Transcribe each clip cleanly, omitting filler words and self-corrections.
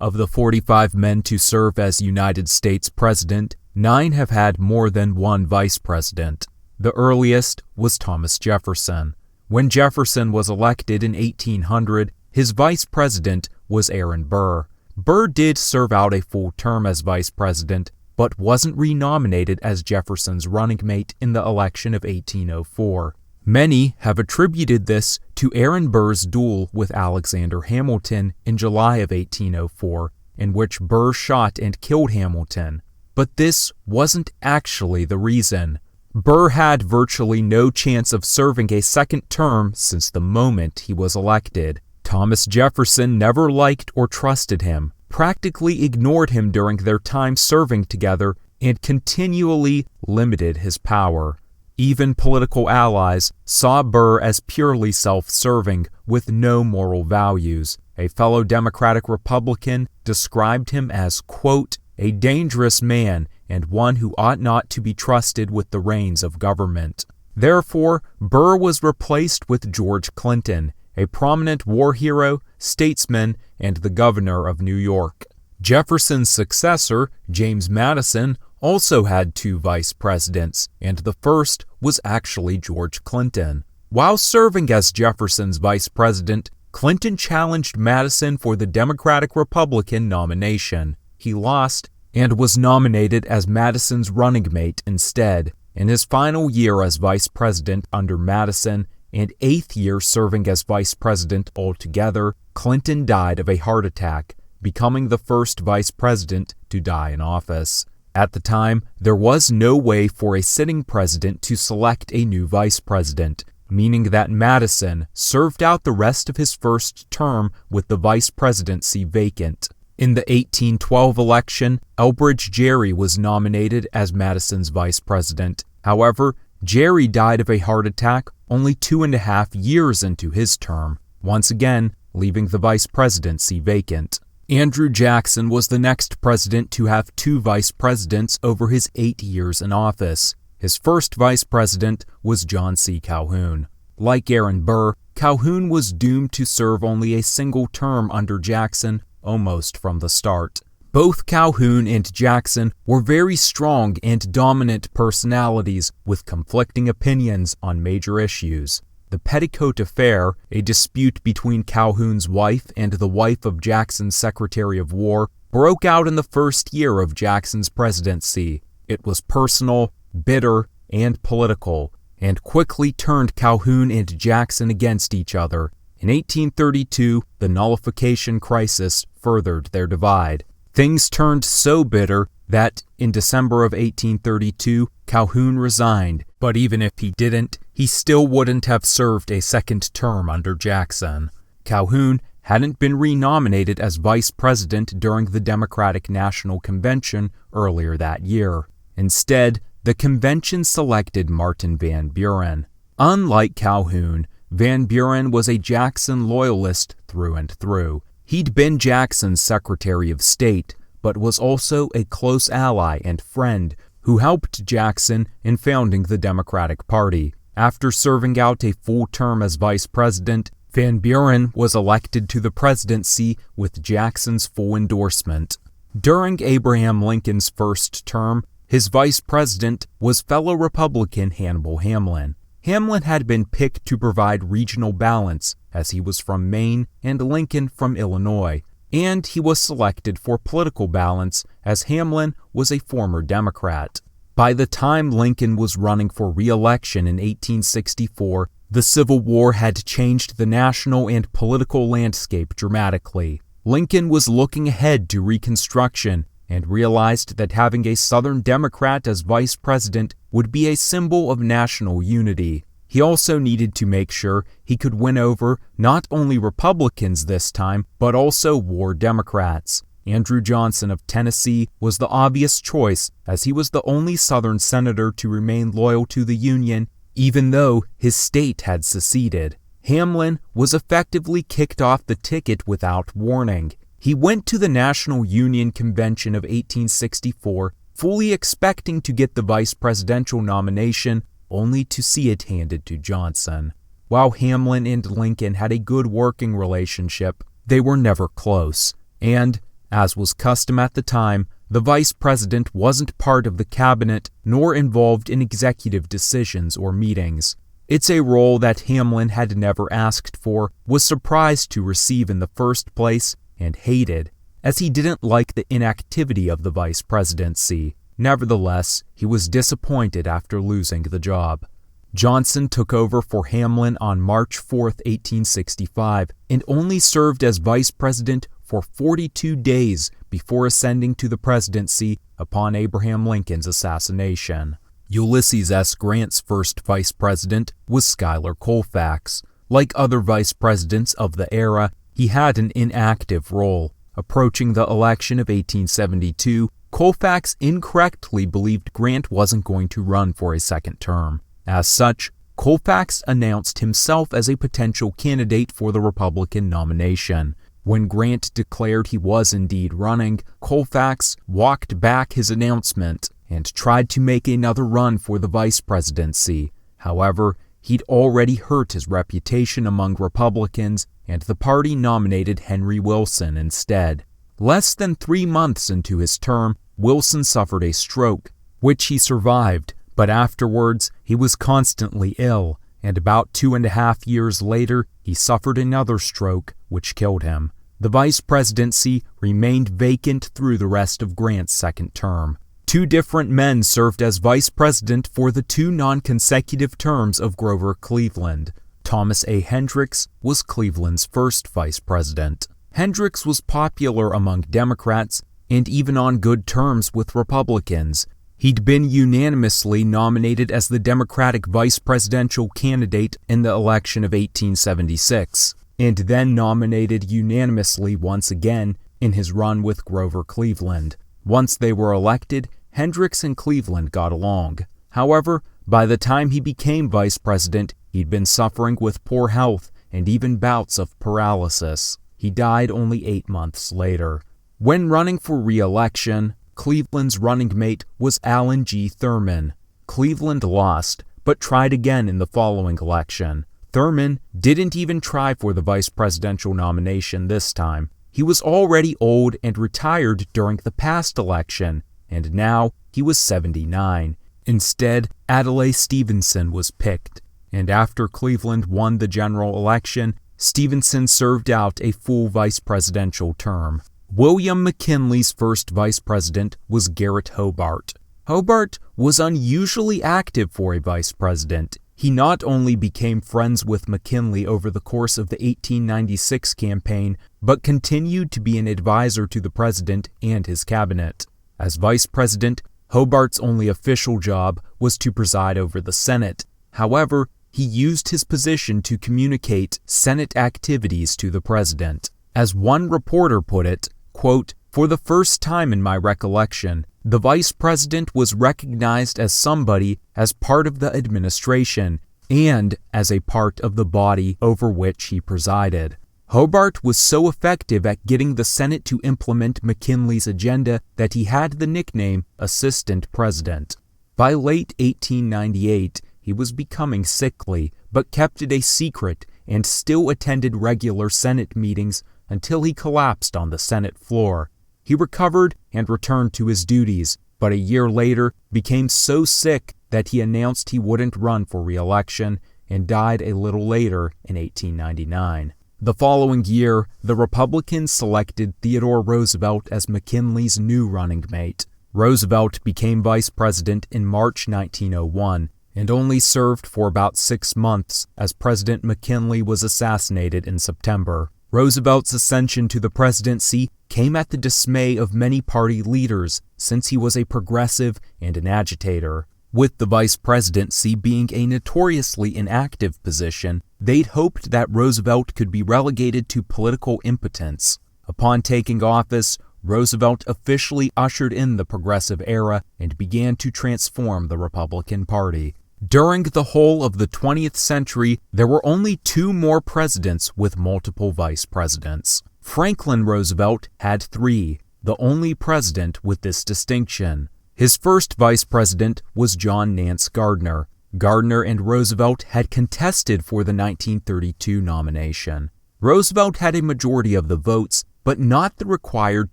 Of the 45 men to serve as United States President, 9 have had more than one vice president. The earliest was Thomas Jefferson. When Jefferson was elected in 1800, his vice president was Aaron Burr. Burr did serve out a full term as vice president, but wasn't renominated as Jefferson's running mate in the election of 1804. Many have attributed this to Aaron Burr's duel with Alexander Hamilton in July of 1804, in which Burr shot and killed Hamilton. But this wasn't actually the reason. Burr had virtually no chance of serving a second term since the moment he was elected. Thomas Jefferson never liked or trusted him, practically ignored him during their time serving together, and continually limited his power. Even political allies saw Burr as purely self-serving, with no moral values. A fellow Democratic Republican described him as, quote, "a dangerous man and one who ought not to be trusted with the reins of government." Therefore, Burr was replaced with George Clinton, a prominent war hero, statesman, and the governor of New York. Jefferson's successor, James Madison, also had 2 vice presidents, and the first was actually George Clinton. While serving as Jefferson's vice president, Clinton challenged Madison for the Democratic-Republican nomination. He lost and was nominated as Madison's running mate instead. In his final year as vice president under Madison, and 8th year serving as vice president altogether, Clinton died of a heart attack, becoming the first vice president to die in office. At the time, there was no way for a sitting president to select a new vice president, meaning that Madison served out the rest of his first term with the vice presidency vacant. In the 1812 election, Elbridge Gerry was nominated as Madison's vice president. However, Gerry died of a heart attack only 2.5 years into his term, once again leaving the vice presidency vacant. Andrew Jackson was the next president to have 2 vice presidents over his 8 years in office. His first vice president was John C. Calhoun. Like Aaron Burr, Calhoun was doomed to serve only a single term under Jackson almost from the start. Both Calhoun and Jackson were very strong and dominant personalities with conflicting opinions on major issues. The Petticoat Affair, a dispute between Calhoun's wife and the wife of Jackson's Secretary of War, broke out in the first year of Jackson's presidency. It was personal, bitter, and political, and quickly turned Calhoun and Jackson against each other. In 1832, the nullification crisis furthered their divide. Things turned so bitter that, in December of 1832, Calhoun resigned, but even if he didn't, he still wouldn't have served a second term under Jackson. Calhoun hadn't been renominated as vice president during the Democratic National Convention earlier that year. Instead, the convention selected Martin Van Buren. Unlike Calhoun, Van Buren was a Jackson loyalist through and through. He'd been Jackson's Secretary of State, but was also a close ally and friend who helped Jackson in founding the Democratic Party. After serving out a full term as vice president, Van Buren was elected to the presidency with Jackson's full endorsement. During Abraham Lincoln's first term, his vice president was fellow Republican Hannibal Hamlin. Hamlin had been picked to provide regional balance, as he was from Maine and Lincoln from Illinois, and he was selected for political balance, as Hamlin was a former Democrat. By the time Lincoln was running for re-election in 1864, the Civil War had changed the national and political landscape dramatically. Lincoln was looking ahead to Reconstruction and realized that having a Southern Democrat as vice president would be a symbol of national unity. He also needed to make sure he could win over not only Republicans this time, but also war Democrats. Andrew Johnson of Tennessee was the obvious choice, as he was the only Southern senator to remain loyal to the Union, even though his state had seceded. Hamlin was effectively kicked off the ticket without warning. He went to the National Union Convention of 1864, fully expecting to get the vice presidential nomination, only to see it handed to Johnson. While Hamlin and Lincoln had a good working relationship, they were never close, and As was custom at the time, the vice president wasn't part of the cabinet nor involved in executive decisions or meetings. It's a role that Hamlin had never asked for, was surprised to receive in the first place, and hated, as he didn't like the inactivity of the vice presidency. Nevertheless, he was disappointed after losing the job. Johnson took over for Hamlin on March 4, 1865, and only served as vice president for 42 days before ascending to the presidency upon Abraham Lincoln's assassination. Ulysses S. Grant's first vice president was Schuyler Colfax. Like other vice presidents of the era, he had an inactive role. Approaching the election of 1872, Colfax incorrectly believed Grant wasn't going to run for a second term. As such, Colfax announced himself as a potential candidate for the Republican nomination. When Grant declared he was indeed running, Colfax walked back his announcement and tried to make another run for the vice presidency. However, he'd already hurt his reputation among Republicans, and the party nominated Henry Wilson instead. Less than 3 months into his term, Wilson suffered a stroke, which he survived, but afterwards he was constantly ill, and about 2.5 years later he suffered another stroke, which killed him. The vice presidency remained vacant through the rest of Grant's second term. 2 different men served as vice president for the 2 non-consecutive terms of Grover Cleveland. Thomas A. Hendricks was Cleveland's first vice president. Hendricks was popular among Democrats and even on good terms with Republicans. He'd been unanimously nominated as the Democratic vice presidential candidate in the election of 1876, and then nominated unanimously once again in his run with Grover Cleveland. Once they were elected, Hendricks and Cleveland got along. However, by the time he became vice president, he'd been suffering with poor health and even bouts of paralysis. He died only 8 months later. When running for re-election, Cleveland's running mate was Allen G. Thurman. Cleveland lost, but tried again in the following election. Thurman didn't even try for the vice presidential nomination this time. He was already old and retired during the past election, and now he was 79. Instead, Adlai Stevenson was picked, and after Cleveland won the general election, Stevenson served out a full vice presidential term. William McKinley's first vice president was Garrett Hobart. Hobart was unusually active for a vice president. He not only became friends with McKinley over the course of the 1896 campaign, but continued to be an advisor to the president and his cabinet. As vice president, Hobart's only official job was to preside over the Senate. However, he used his position to communicate Senate activities to the president. As one reporter put it, quote, "For the first time in my recollection, the vice president was recognized as somebody as part of the administration and as a part of the body over which he presided." Hobart was so effective at getting the Senate to implement McKinley's agenda that he had the nickname Assistant President. By late 1898, he was becoming sickly, but kept it a secret and still attended regular Senate meetings until he collapsed on the Senate floor. He recovered and returned to his duties, but a year later became so sick that he announced he wouldn't run for re-election and died a little later in 1899. The following year, the Republicans selected Theodore Roosevelt as McKinley's new running mate. Roosevelt became vice president in March 1901 and only served for about 6 months as President McKinley was assassinated in September. Roosevelt's ascension to the presidency came at the dismay of many party leaders since he was a progressive and an agitator. With the vice presidency being a notoriously inactive position, they'd hoped that Roosevelt could be relegated to political impotence. Upon taking office, Roosevelt officially ushered in the progressive era and began to transform the Republican Party. During the whole of the 20th century, there were only 2 more presidents with multiple vice presidents. Franklin Roosevelt had 3, the only president with this distinction. His first vice president was John Nance Gardner. Gardner and Roosevelt had contested for the 1932 nomination. Roosevelt had a majority of the votes, but not the required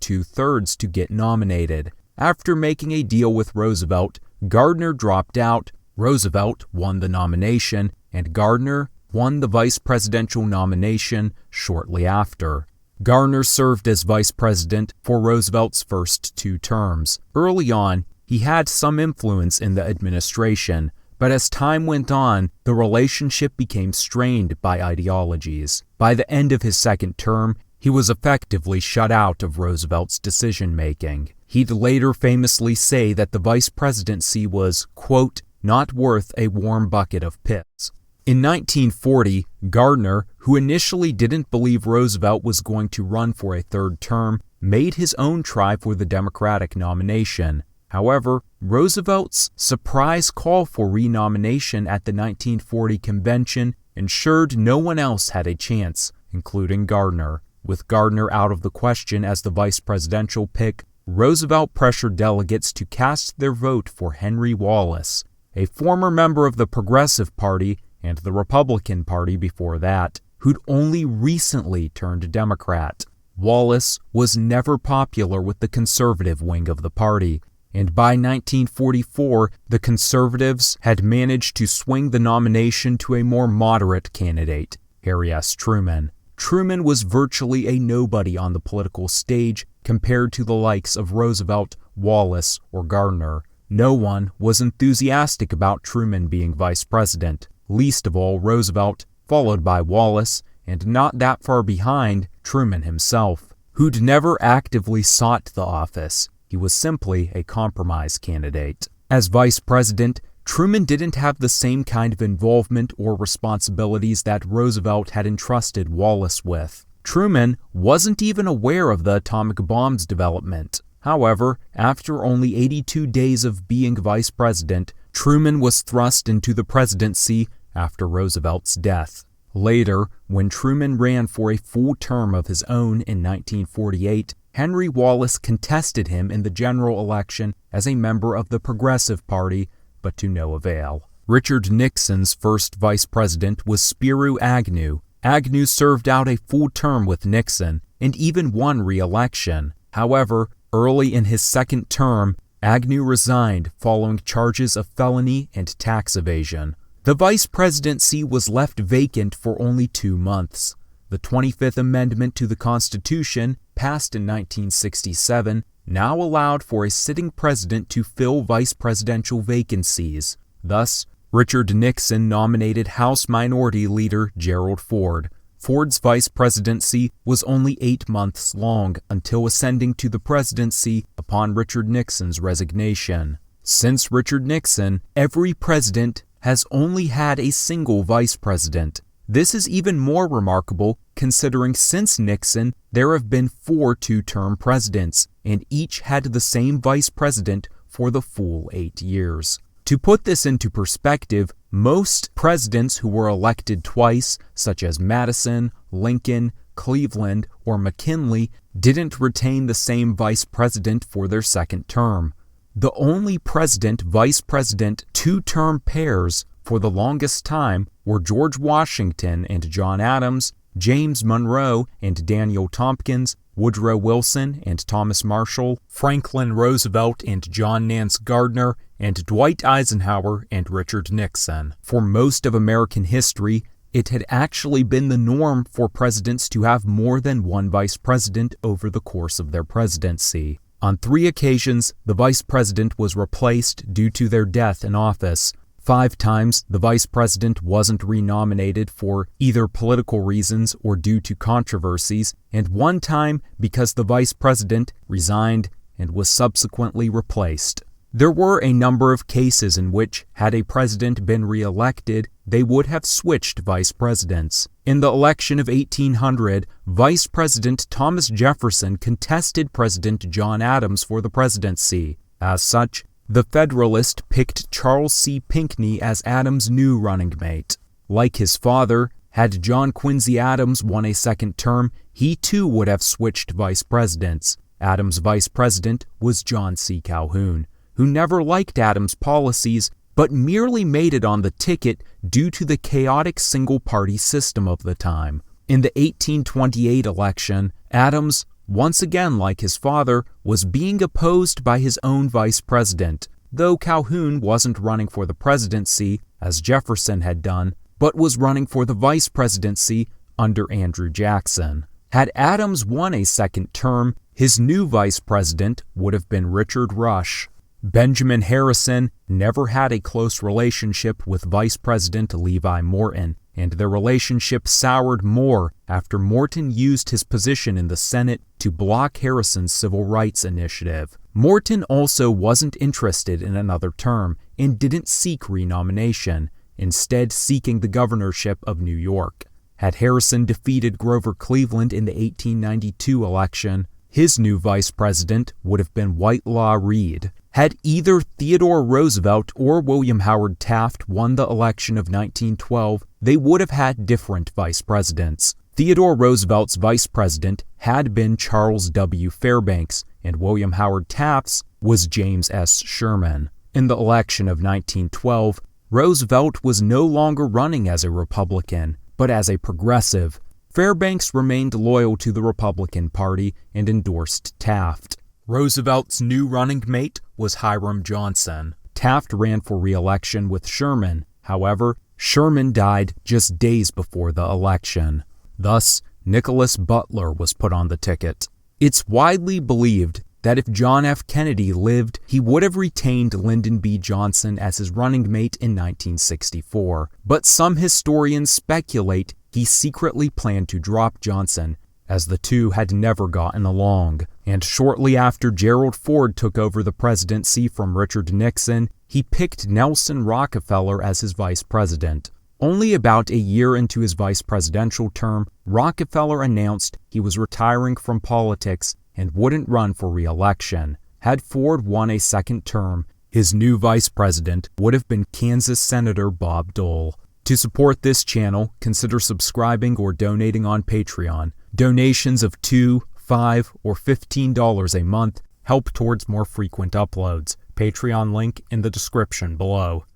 2/3 to get nominated. After making a deal with Roosevelt, Gardner dropped out. Roosevelt won the nomination, and Gardner won the vice presidential nomination shortly after. Gardner served as vice president for Roosevelt's first 2 terms. Early on, he had some influence in the administration, but as time went on, the relationship became strained by ideologies. By the end of his second term, he was effectively shut out of Roosevelt's decision-making. He'd later famously say that the vice presidency was, quote, not worth a warm bucket of piss. In 1940, Gardner, who initially didn't believe Roosevelt was going to run for a 3rd term, made his own try for the Democratic nomination. However, Roosevelt's surprise call for renomination at the 1940 convention ensured no one else had a chance, including Gardner. With Gardner out of the question as the vice presidential pick, Roosevelt pressured delegates to cast their vote for Henry Wallace, a former member of the Progressive Party and the Republican Party before that, who'd only recently turned Democrat. Wallace was never popular with the conservative wing of the party, and by 1944, the conservatives had managed to swing the nomination to a more moderate candidate, Harry S. Truman. Truman was virtually a nobody on the political stage compared to the likes of Roosevelt, Wallace, or Gardner. No one was enthusiastic about Truman being vice president, least of all Roosevelt, followed by Wallace, and not that far behind, Truman himself, who'd never actively sought the office. He was simply a compromise candidate. As vice president, Truman didn't have the same kind of involvement or responsibilities that Roosevelt had entrusted Wallace with. Truman wasn't even aware of the atomic bomb's development. However, after only 82 days of being vice president, Truman was thrust into the presidency after Roosevelt's death. Later, when Truman ran for a full term of his own in 1948, Henry Wallace contested him in the general election as a member of the Progressive Party, but to no avail. Richard Nixon's first vice president was Spiro Agnew. Agnew served out a full term with Nixon and even won re-election. However, early in his second term, Agnew resigned following charges of felony and tax evasion. The vice presidency was left vacant for only 2 months. The 25th Amendment to the Constitution, passed in 1967, now allowed for a sitting president to fill vice presidential vacancies. Thus, Richard Nixon nominated House Minority Leader Gerald Ford. Ford's vice presidency was only 8 months long until ascending to the presidency upon Richard Nixon's resignation. Since Richard Nixon, every president has only had a single vice president. This is even more remarkable considering since Nixon, there have been 4 two-term presidents, and each had the same vice president for the full 8 years. To put this into perspective, most presidents who were elected twice, such as Madison, Lincoln, Cleveland, or McKinley, didn't retain the same vice president for their second term. The only president-vice president two-term pairs for the longest time were George Washington and John Adams, James Monroe and Daniel Tompkins, Woodrow Wilson and Thomas Marshall, Franklin Roosevelt and John Nance Gardner, and Dwight Eisenhower and Richard Nixon. For most of American history, it had actually been the norm for presidents to have more than one vice president over the course of their presidency. On 3 occasions, the vice president was replaced due to their death in office. 5 times, the vice president wasn't renominated for either political reasons or due to controversies, and 1 time because the vice president resigned and was subsequently replaced. There were a number of cases in which, had a president been re-elected, they would have switched vice presidents. In the election of 1800, Vice President Thomas Jefferson contested President John Adams for the presidency. As such, the Federalist picked Charles C. Pinckney as Adams' new running mate. Like his father, had John Quincy Adams won a second term, he too would have switched vice presidents. Adams' vice president was John C. Calhoun, who never liked Adams' policies, but merely made it on the ticket due to the chaotic single-party system of the time. In the 1828 election, Adams, once again like his father, was being opposed by his own vice president, though Calhoun wasn't running for the presidency, as Jefferson had done, but was running for the vice presidency under Andrew Jackson. Had Adams won a second term, his new vice president would have been Richard Rush. Benjamin Harrison never had a close relationship with Vice President Levi Morton, and their relationship soured more after Morton used his position in the Senate to block Harrison's civil rights initiative. Morton also wasn't interested in another term and didn't seek renomination, instead seeking the governorship of New York. Had Harrison defeated Grover Cleveland in the 1892 election, his new vice president would have been Whitelaw Reid. Had either Theodore Roosevelt or William Howard Taft won the election of 1912, they would have had different vice presidents. Theodore Roosevelt's vice president had been Charles W. Fairbanks, and William Howard Taft's was James S. Sherman. In the election of 1912, Roosevelt was no longer running as a Republican, but as a progressive. Fairbanks remained loyal to the Republican Party and endorsed Taft. Roosevelt's new running mate was Hiram Johnson. Taft ran for re-election with Sherman. However, Sherman died just days before the election. Thus, Nicholas Butler was put on the ticket. It's widely believed that if John F. Kennedy lived, he would have retained Lyndon B. Johnson as his running mate in 1964. But some historians speculate he secretly planned to drop Johnson, as the two had never gotten along. And shortly after Gerald Ford took over the presidency from Richard Nixon, he picked Nelson Rockefeller as his vice president. Only about a year into his vice presidential term, Rockefeller announced he was retiring from politics and wouldn't run for re-election. Had Ford won a second term, his new vice president would have been Kansas Senator Bob Dole. To support this channel, consider subscribing or donating on Patreon. Donations of $2, $5, or $15 a month help towards more frequent uploads. Patreon link in the description below.